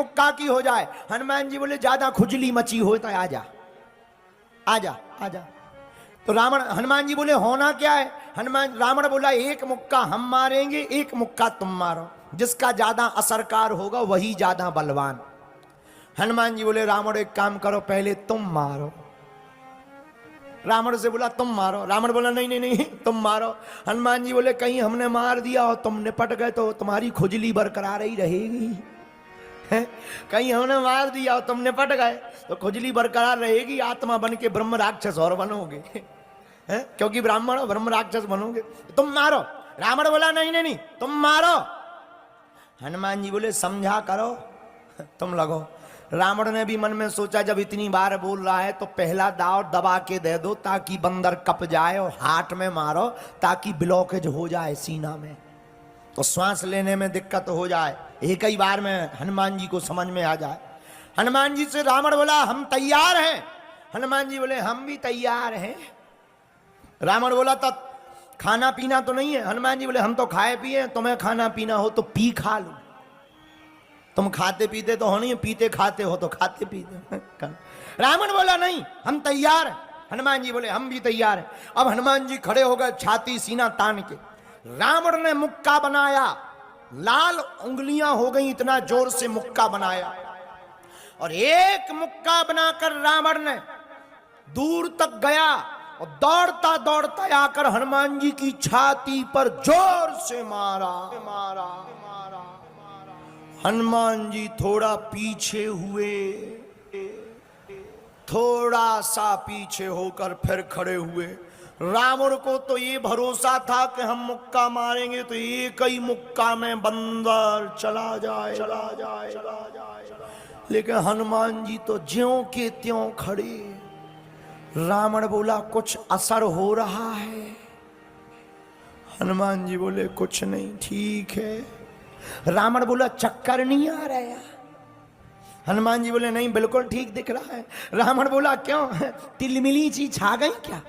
मुक्का की हो जाए। हनुमान जी बोले ज्यादा खुजली मची हो तो आजा आजा आजा। तो हनुमान जी बोले होना क्या है? रावण बोला एक मुक्का हम मारेंगे, एक मुक्का तुम मारो, जिसका ज्यादा असरकार होगा वही ज्यादा बलवान। हनुमान जी बोले रावण एक काम करो, पहले तुम मारो। रावण से बोला तुम मारो। रावण बोला नहीं नहीं नहीं तुम मारो। हनुमान जी बोले कहीं हमने मार दिया और तुम निपट गए तो तुम्हारी खुजली बरकरार ही रहेगी। कहीं हमने मार दिया और तुम निपट गए तो खुजली बरकरार रहेगी, आत्मा बन के ब्रह्म राक्षस और बनोगे। क्योंकि ब्राह्मण हो, ब्रह्म राक्षस बनोगे। तुम मारो। रावण बोला नहीं नहीं नहीं तुम मारो। हनुमान जी बोले समझा करो, तुम लगो। रावण ने भी मन में सोचा जब इतनी बार बोल रहा है तो पहला दाव दबा के दे दो ताकि बंदर कप जाए, और हाथ में मारो ताकि ब्लॉकेज हो जाए सीना में, तो श्वास लेने में दिक्कत हो जाए, एक ही बार में हनुमान जी को समझ में आ जाए। हनुमान जी से रावण बोला हम तैयार हैं। हनुमान जी बोले हम भी तैयार हैं। रावण बोला तो खाना पीना तो नहीं है? हनुमान जी बोले हम तो खाए पिए, तुम्हें खाना पीना हो तो पी खा लो। तुम खाते पीते तो हो नहीं, पीते खाते हो तो खाते पीते। रावण बोला नहीं हम तैयार हैं। हनुमान जी बोले हम भी तैयार हैं। अब हनुमान जी खड़े हो गए छाती सीना तान के। रावण ने मुक्का बनाया, लाल उंगलियां हो गई, इतना जोर से मुक्का बनाया, और एक मुक्का बनाकर रावण ने दूर तक गया और दौड़ता दौड़ता आकर हनुमान जी की छाती पर जोर से मारा। हनुमान जी थोड़ा पीछे हुए, थोड़ा सा पीछे होकर फिर खड़े हुए। रावण को तो ये भरोसा था कि हम मुक्का मारेंगे तो एक ही मुक्का में बंदर चला जाए, लेकिन हनुमान जी तो ज्यों के त्यों खड़े। रावण बोला कुछ असर हो रहा है? हनुमान जी बोले कुछ नहीं, ठीक है। रावण बोला चक्कर नहीं आ रहा? हनुमान जी बोले नहीं बिल्कुल ठीक दिख रहा है। रावण बोला क्यों, तिलमिली चीज छा गई क्या?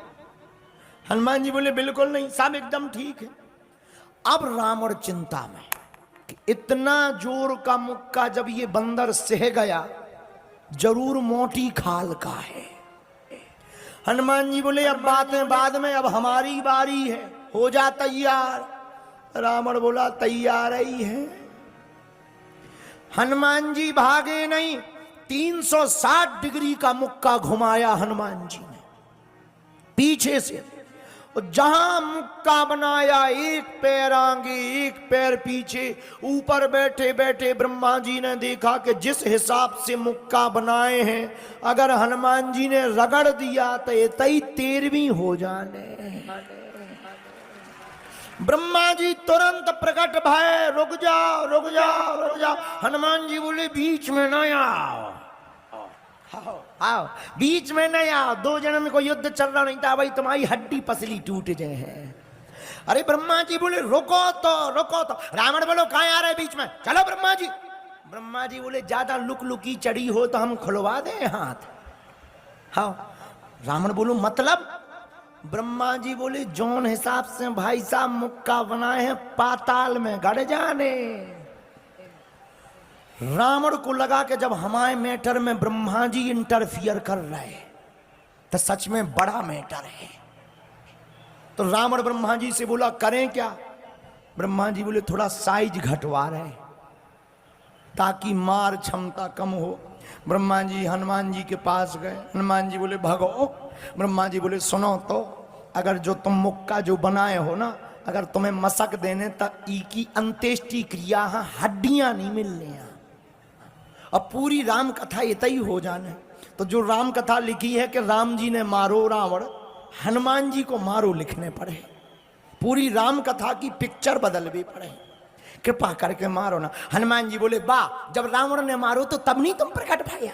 हनुमान जी बोले बिल्कुल नहीं, सब एकदम ठीक है। अब रावण चिंता में कि इतना जोर का मुक्का जब ये बंदर सह गया जरूर मोटी खाल का है। हनुमान जी बोले अब बातें बाद में, अब हमारी बारी है, हो जा तैयार। रावण बोला तैयार ही है। हनुमान जी भागे नहीं, 360 डिग्री का मुक्का घुमाया हनुमान जी ने पीछे से। और जहां मुक्का बनाया, एक पैर आगे एक पैर पीछे, ऊपर बैठे बैठे ब्रह्मा जी ने देखा कि जिस हिसाब से मुक्का बनाए हैं अगर हनुमान जी ने रगड़ दिया तो ये 13वीं हो जाने। ब्रह्मा जी तुरंत प्रकट भय, रुक जाओ रुक जाओ रुक जाओ। हनुमान जी बोले बीच में न आओ, आओ बीच में नहीं आओ, 2 जन्म को युद्ध चल रहा नहीं था भाई, तुम्हारी हड्डी पसली टूट जाए है। अरे ब्रह्मा जी बोले रुको तो रुको तो। रावण बोलो कहां आ रहे बीच में, चलो ब्रह्मा जी। ब्रह्मा जी बोले ज्यादा लुक लुकी चढ़ी हो तो हम खुलवा दें हाथ। हाँ रावण बोलो मतलब? ब्रह्मा जी बोले जौन हिसाब से भाई साहब मुक्का बनाए हैं पाताल में गड़ जाने। रावण को लगा कि जब हमारे मैटर में ब्रह्मा जी इंटरफियर कर रहे तो सच में बड़ा मैटर है। तो रावण ब्रह्मा जी से बोला करें क्या? ब्रह्मा जी बोले थोड़ा साइज घटवा रहे ताकि मार क्षमता कम हो। ब्रह्मा जी हनुमान जी के पास गए। हनुमान जी बोले भगो। ब्रह्मा जी बोले सुनो तो, अगर जो तुम मुक्का जो बनाए हो ना, अगर तुम्हें मसक देने तक ई की अंत्येष्टि क्रिया हड्डियां नहीं मिलने, अब पूरी राम कथा इतना ही हो जाने। तो जो राम कथा लिखी है कि राम जी ने मारो रावण, हनुमान जी को मारो लिखने पड़े, पूरी राम कथा की पिक्चर बदल भी पड़े, कृपा करके मारो ना। हनुमान जी बोले वाह, जब रावण ने मारो तो तब नहीं तुम प्रकट भैया,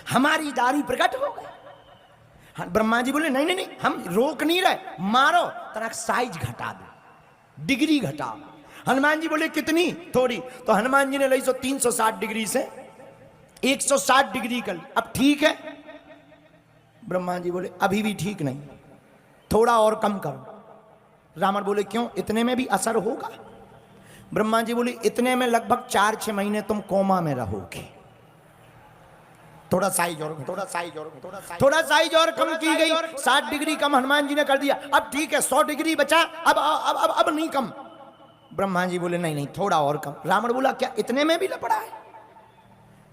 हमारी दारी प्रकट हो गए। ब्रह्मा जी बोले नहीं नहीं नहीं हम रोक नहीं रहे, मारो, तरह साइज घटा दो, डिग्री घटाओ। हनुमान जी बोले कितनी? थोड़ी। तो हनुमान जी ने ली 360 डिग्री से 160 डिग्री कर ली। अब ठीक है? ब्रह्मा जी बोले अभी भी ठीक नहीं, थोड़ा और कम करो। रावण बोले क्यों, इतने में भी असर होगा? ब्रह्मा जी बोले इतने में लगभग 4-6 महीने तुम कोमा में रहोगे। थोड़ा साइज और थोड़ा साइज और कम की गई, 60 डिग्री कम हनुमान जी ने कर दिया। अब ठीक है 100 डिग्री बचा, अब नहीं कम। ब्रह्मा जी बोले नहीं थोड़ा और कम। रावण बोला क्या इतने में भी लपड़ा है?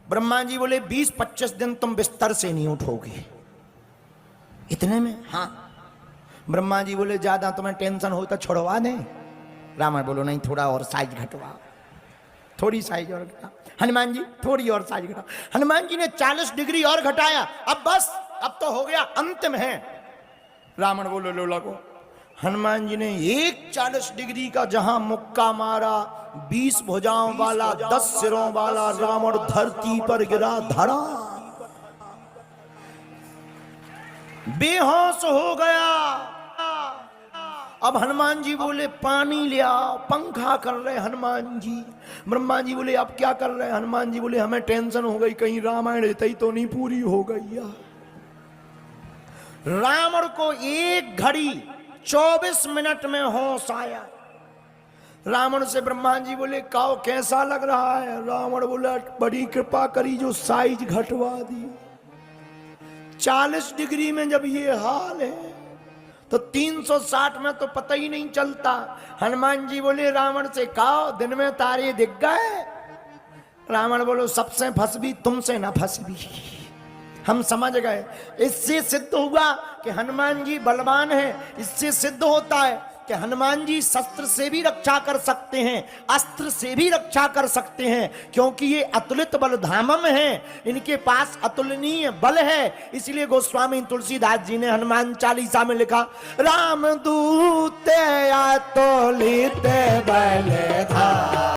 ब्रह्मा जी बोले 20-25 दिन तुम बिस्तर से नहीं उठोगे। इतने में? हाँ। ब्रह्मा जी बोले ज्यादा तुम्हें टेंशन हो तो छुड़वा दें। रावण बोलो नहीं थोड़ा और साइज घटवा, थोड़ी साइज और घटा। हनुमान जी थोड़ी और साइज घटा। हनुमान जी ने 40 डिग्री और घटाया। अब बस अब तो हो गया, अंतिम है। रावण बोलो लो लगो। हनुमान जी ने एक 40 डिग्री का जहां मुक्का मारा, 20 भुजाओं वाला 10 सिरों वाला रावण धरती पर गिरा, धड़ा बेहोश हो गया। अब हनुमान जी बोले पानी ले आओ, पंखा कर रहे हनुमान जी। ब्रह्मा जी बोले अब क्या कर रहे हैं? हनुमान जी बोले हमें टेंशन हो गई, कहीं रामायण ही तो नहीं पूरी हो गई या। रावण को 1 घड़ी 24 मिनट में होश आया। रावण से ब्रह्मा जी बोले काओ कैसा लग रहा है? रावण बोला बड़ी कृपा करी जो साइज घटवा दी। 40 डिग्री में जब ये हाल है तो 360 में तो पता ही नहीं चलता। हनुमान जी बोले रावण से काओ दिन में तारे दिख गए? रावण बोलो सबसे फंसबी तुमसे ना फंसबी। हम समझ गए। इससे सिद्ध हुआ कि हनुमान जी बलवान हैं। इससे सिद्ध होता है कि हनुमान जी शस्त्र से भी रक्षा कर सकते हैं, अस्त्र से भी रक्षा कर सकते हैं, क्योंकि ये अतुलित बल धामम हैं। इनके पास अतुलनीय बल है। इसलिए गोस्वामी तुलसीदास जी ने हनुमान चालीसा में लिखा, राम दूत अतुलित बल धाम।